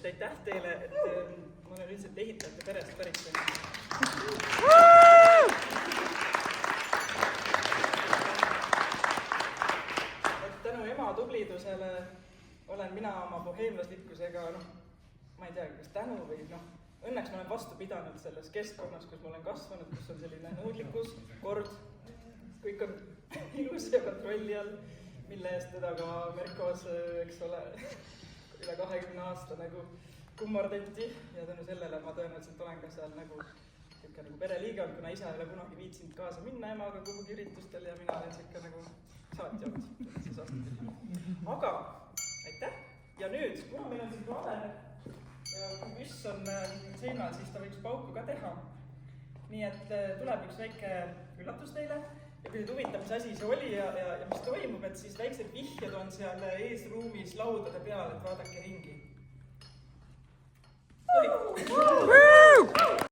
et aitäh teile, et ma olen üldiselt ehitajate perest pärit. Et tänu ema tublidusele olen mina oma boheemlaslikkusega, ma ei tea, kas tänu või õnneks ma olen vastu pidanud selles keskkonnas, kus ma olen kasvanud, kus on selline nõudlikkus, kord, kõik on ilus ja kontrolli all, mille eest teda ka Merkos, eks ole, üle 20 aasta nagu kummardati ja tänu sellele ma tõenäoliselt olen ka seal nagu pereliige olnud, kuna isa ei ole kunagi viitsinud kaasa minna emaga kuhugi üritustel ja mina olen siuke nagu saatja olnud. Aga aitäh ja nüüd, kuna meil on siin vale ja kui püss on seinal, siis ta võiks pauku ka teha. Nii et tuleb üks väike üllatus teile. Ja kui teid huvitab, mis asi see oli ja mis toimub, et siis väiksed vihjed on seal eesruumis laudade peal, et vaadake ringi.